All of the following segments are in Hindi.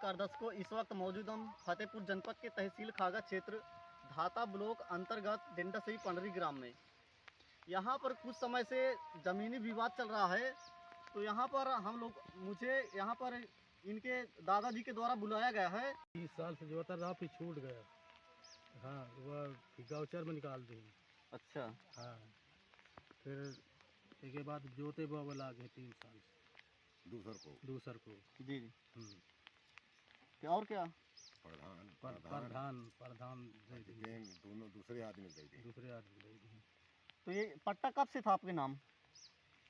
नमस्कार दर्शकों, इस वक्त मौजूद हम फतेहपुर जनपद के तहसील खागा क्षेत्र धाता ब्लॉक अंतर्गत डेंडासई पंडरी ग्राम में। यहाँ पर कुछ समय से ज़मीनी विवाद चल रहा है। तो यहाँ पर मुझे यहाँ पर इनके दादाजी के द्वारा बुलाया गया है। 30 साल से जोता रहा, फिर छूट गया। हाँ, वह गौचर में निकाल दी। अच्छा। हाँ, फिर इसके बाद जोते बोवल आ गए 3 साल से दूसर को। जी जी। क्या और क्या प्रधान दे दिए, दोनों दूसरे आदमी दे दिए। तो ये पट्टा कब से था आपके नाम?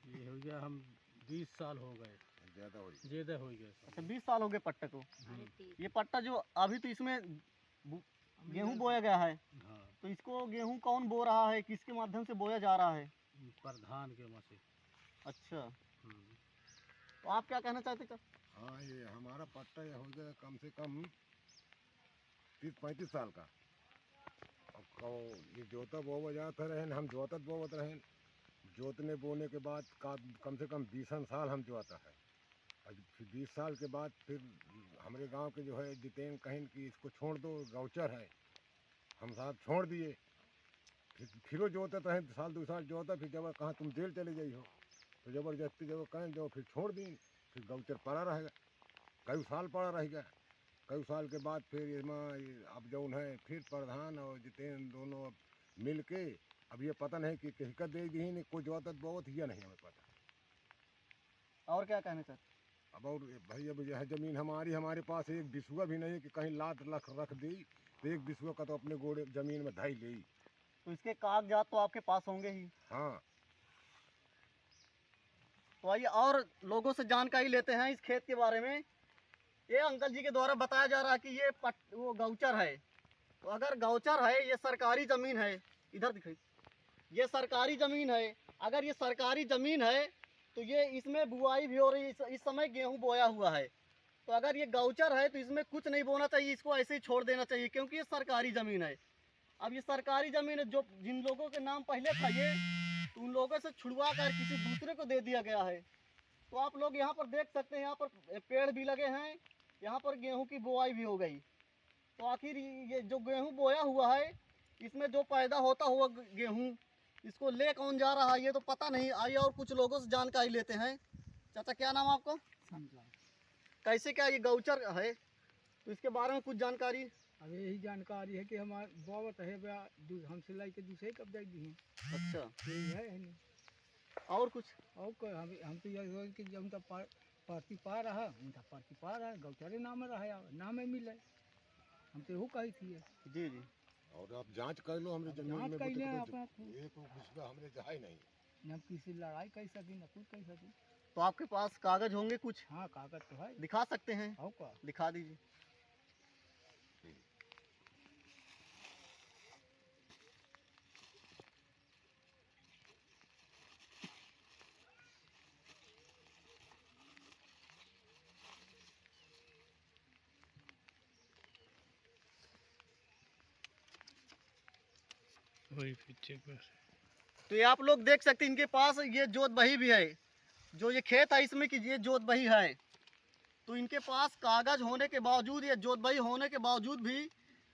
ये हो गया, हम 20 साल हो गए, ज़्यादा हो गए। अच्छा, 20 साल हो गए पट्टे को। ये पट्टा जो अभी तो इसमें गेहूं बोया गया है। हाँ, तो इसको गेहूं कौन बो रहा है, किसके माध्यम से बोया जा रहा है? प्रधान के वहाँ से। अच्छा, तो आप क्या कहना चाहते हैं? हाँ, ये हमारा पट्टा ये हो गया कम से कम 30-35 साल का। अब ये जोता बोवा जाता रहे, हम जोतत बोवत रहे। जोतने बोने के बाद कम से कम 20 साल हम जोता है। और फिर 20 साल के बाद फिर हमारे गांव के जो है जितेन कहें कि इसको छोड़ दो, गौचर है। हम साहब छोड़ दिए। फिर जोतत रहे, साल 2 साल जोता, फिर जब कहाँ तुम जेल चले गई हो, तो ज़बरदस्ती जब कहें जो फिर छोड़ दी। फिर गौचर पड़ा रहेगा, कई साल पड़ा रहेगा। कई साल के बाद फिर इसमें अब जो है फिर प्रधान और जितेन दोनों अब मिल के, अब ये पता नहीं कि किसका दे दी नहीं, कोई जोतत बहुत ही नहीं हमें पता। और क्या कहना चाहते? अब और भाई अब यह ज़मीन हमारे पास एक बिसुआ भी नहीं कि कहीं लात रख दी, तो एक बिसुआ का तो अपने गोड़े ज़मीन में धाई ले। तो इसके कागजात तो आपके पास होंगे ही। हाँ। तो आइए और लोगों से जानकारी लेते हैं इस खेत के बारे में। ये अंकल जी के द्वारा बताया जा रहा है कि ये वो गौचर है। तो अगर गौचर है, ये सरकारी ज़मीन है, इधर दिखाई, ये सरकारी ज़मीन है। अगर ये सरकारी ज़मीन है तो ये इसमें बुआई भी हो रही है। इस समय गेहूं बोया हुआ है। तो अगर ये गौचर है तो इसमें कुछ नहीं बोना चाहिए, इसको ऐसे ही छोड़ देना चाहिए, क्योंकि ये सरकारी ज़मीन है। अब ये सरकारी ज़मीन है, जो जिन लोगों के नाम पहले था ये, तो उन लोगों से छुड़वा कर किसी दूसरे को दे दिया गया है। तो आप लोग यहाँ पर देख सकते हैं, यहाँ पर पेड़ भी लगे हैं, यहाँ पर गेहूं की बुआई भी हो गई। तो आखिर ये जो गेहूं बोया हुआ है, इसमें जो पैदा होता हुआ गेहूं, इसको ले कौन जा रहा है ये तो पता नहीं। आइए और कुछ लोगों से जानकारी लेते हैं। चाचा, क्या नाम आपका? कैसे क्या ये गौचर है, तो इसके बारे में कुछ जानकारी? अब यही जानकारी है कि हमारे बोवत है, हम सिलाई के दूसरे कब्जा दी हैं। अच्छा, यही है नहीं। और कुछ? और हम तो यही कि जब उनका पार्टी पा रहा, उनका पार्टी पा रहा, गौचरे नाम रहा, नाम मिले, हम तो वो कही थी। जी जी। और आप जांच कर लो हमारी जमीन में, अपना एक बिसुआ हमने जहाँ नहीं। न किसी लड़ाई कर सकी, न कुछ कर सकी। तो आपके पास कागज होंगे कुछ? हाँ, कागज तो है। दिखा सकते हैं? और क्या? दिखा दीजिए। वही पीछे पर। तो ये आप लोग देख सकते हैं, इनके पास ये जोत बही भी है। जो ये खेत है इसमें कि ये जोत बही है। तो इनके पास कागज होने के बावजूद, ये जोत बही होने के बावजूद भी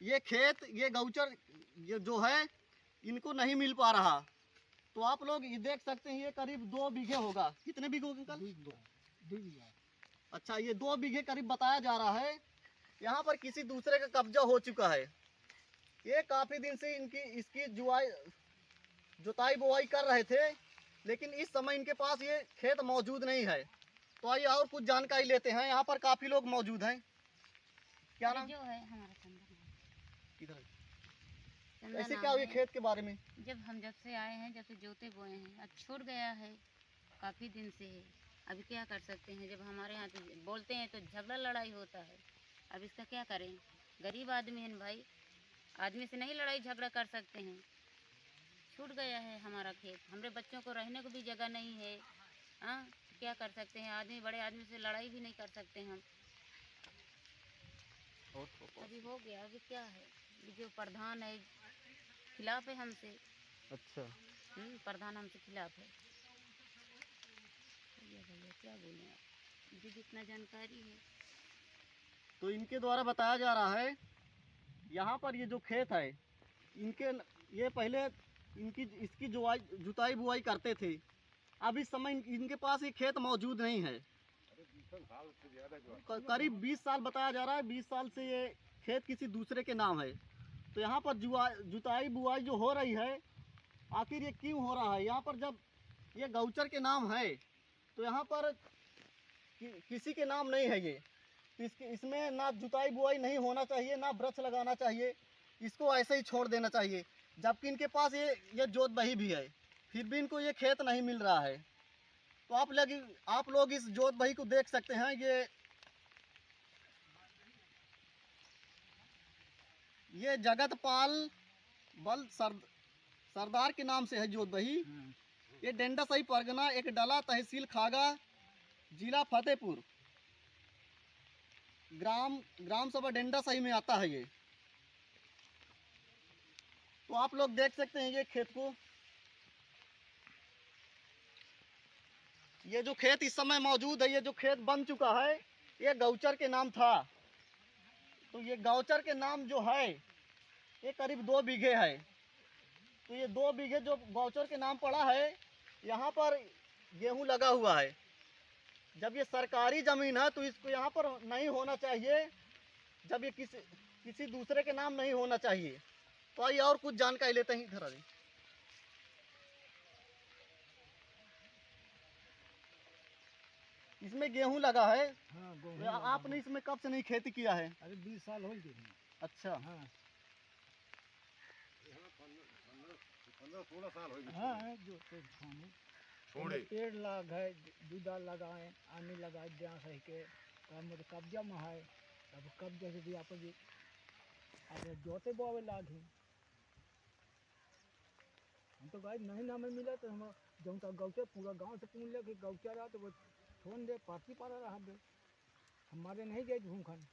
ये खेत, ये गौचर ये जो है, इनको नहीं मिल पा रहा। तो आप लोग ये देख सकते हैं, ये करीब 2 बीघे होगा। कितने बीघे होंगे कल? 2 बीघा। अच्छा, ये 2 बीघे करीब बताया जा रहा है। यहाँ पर किसी दूसरे का कब्जा हो चुका है। ये काफ़ी दिन से इसकी जुताई बुआई कर रहे थे, लेकिन इस समय इनके पास ये खेत मौजूद नहीं है। तो आइए और कुछ जानकारी लेते हैं। यहाँ पर काफ़ी लोग मौजूद हैं। क्या नाम? जो है हमारा चंदन। इधर चंदन कैसे नाम क्या हुई है। खेत के बारे में? जब से आए हैं, जब से जोते बोए हैं, अब छूट गया है, काफ़ी दिन से है। अभी क्या कर सकते हैं, जब हमारे यहाँ तो बोलते हैं तो झगड़ा लड़ाई होता है। अब इसका क्या करें, गरीब आदमी हैं भाई, आदमी से नहीं लड़ाई झगड़ा कर सकते हैं। छूट गया है हमारा खेत, हमारे बच्चों को रहने को भी जगह नहीं है। हाँ, क्या कर सकते हैं, आदमी बड़े आदमी से लड़ाई भी नहीं कर सकते हम। अभी हो गया, अभी क्या है, जो प्रधान है खिलाफ है हमसे। अच्छा, प्रधान हमसे खिलाफ है। भैया क्या बोलें, मुझे जितना जानकारी है। तो इनके द्वारा बताया जा रहा है यहाँ पर ये जो खेत है इनके ये पहले इनकी इसकी जुताई बुआई करते थे। अब इस समय इनके पास ये खेत मौजूद नहीं है। करीब 20 साल बताया जा रहा है, 20 साल से ये खेत किसी दूसरे के नाम है। तो यहाँ पर जुताई बुआई जो हो रही है आखिर ये क्यों हो रहा है? यहाँ पर जब ये गौचर के नाम है तो यहाँ पर किसी के नाम नहीं है ये, तो इसमें ना जुताई बुआई नहीं होना चाहिए, ना वृक्ष लगाना चाहिए, इसको ऐसे ही छोड़ देना चाहिए। जबकि इनके पास ये जोत बही भी है, फिर भी इनको ये खेत नहीं मिल रहा है। तो आप लोग इस जोत बही को देख सकते हैं। ये जगतपाल बल सरदार के नाम से है जोत बही। ये डेंडा सही परगना एक डला तहसील खागा जिला फतेहपुर ग्राम सभा डेंडा सही में आता है ये। तो आप लोग देख सकते हैं ये खेत को। ये जो खेत इस समय मौजूद है, ये जो खेत बन चुका है, ये गौचर के नाम था। तो ये गौचर के नाम जो है ये करीब 2 बीघे है। तो ये 2 बीघे जो गौचर के नाम पड़ा है, यहाँ पर गेहूं लगा हुआ है। जब ये सरकारी ज़मीन है तो इसको यहाँ पर नहीं होना चाहिए, जब ये किसी दूसरे के नाम नहीं होना चाहिए। तो आइए और कुछ जानकारी लेते हैं इधर। इसमें गेहूं लगा है। हाँ, तो आपने इसमें कब से नहीं खेती किया है? अरे 20 साल हो गए। अच्छा। हाँ 15-16 साल हो गए। हाँ, जो छोड़े पेड़ लाग है, दूधा लगाए, आने लगाए, जहाँ सही के मतलब कब्जा में है। अब कब्जा से भी आप जोते बोवे लाग है। हम तो गाय नहीं नाम मिला तो हम जब तक गौचर पूरा गांव से पूछ ले कि गौचर रहा तो वो छोड़ दे, पार्टी पारा रहा दे, हमारे नहीं गए घूम खान।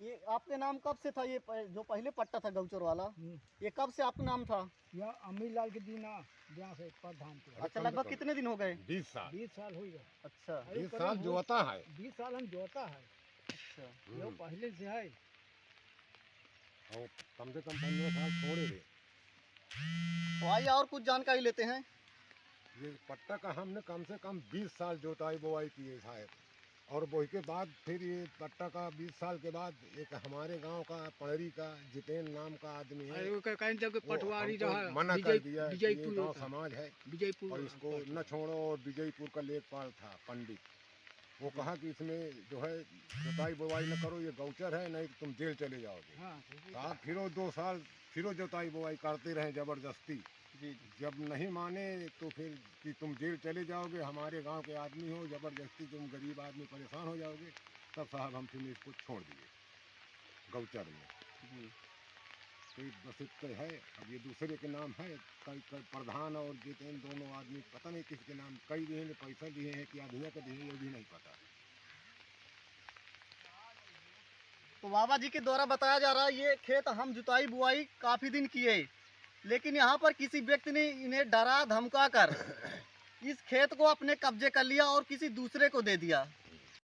ये आपके नाम कब से था? ये जो पहले पट्टा था गौचर वाला, ये कब से आपका नाम था? या अमीर लाल के दिन जहाँ से प्रधान थे। अच्छा, लगभग कितने दिन हो गए? 20 साल। 20 साल हो गए। अच्छा, 20 साल जोता है। 20 साल हम जोता है। अच्छा, ये पहले से है। और कम से कम 15 साल छोड़े थे। तो आइए और कुछ जानकारी लेते हैं। ये पट्टा का हमने कम से कम 20 साल जोताई बोआई किए शायद। और बोई के बाद फिर ये पट्टा का 20 साल के बाद एक हमारे गांव का पड़री का जितेन नाम का आदमी है, पटवारी मना कर दिया कि ये गांव समाज है विजयपुर और इसको न छोड़ो। और विजयपुर का लेखपाल था पंडित, वो कहा कि इसमें जो है जोताई बोआई न करो, ये गौचर है, नहीं तुम जेल चले जाओगे। साथ फिर 2 साल फिर जोताई बोआई करते रहे जबरदस्ती। जब नहीं माने तो फिर कि तुम जेल चले जाओगे, हमारे गांव के आदमी हो, जबरदस्ती तुम गरीब आदमी परेशान हो जाओगे। तब साहब हम फिर इसको छोड़ दिए गौचर में। तो बस इतना है। अब ये दूसरे के नाम है, कई प्रधान और जितेन दोनों आदमी पता नहीं किसके नाम, कई दिए ने पैसा दिए हैं कि आधिया का दिए, ये भी नहीं पता। तो बाबा जी के द्वारा बताया जा रहा है ये खेत हम जुताई बुआई काफ़ी दिन किए, लेकिन यहाँ पर किसी व्यक्ति ने इन्हें डरा धमका कर इस खेत को अपने कब्जे कर लिया और किसी दूसरे को दे दिया।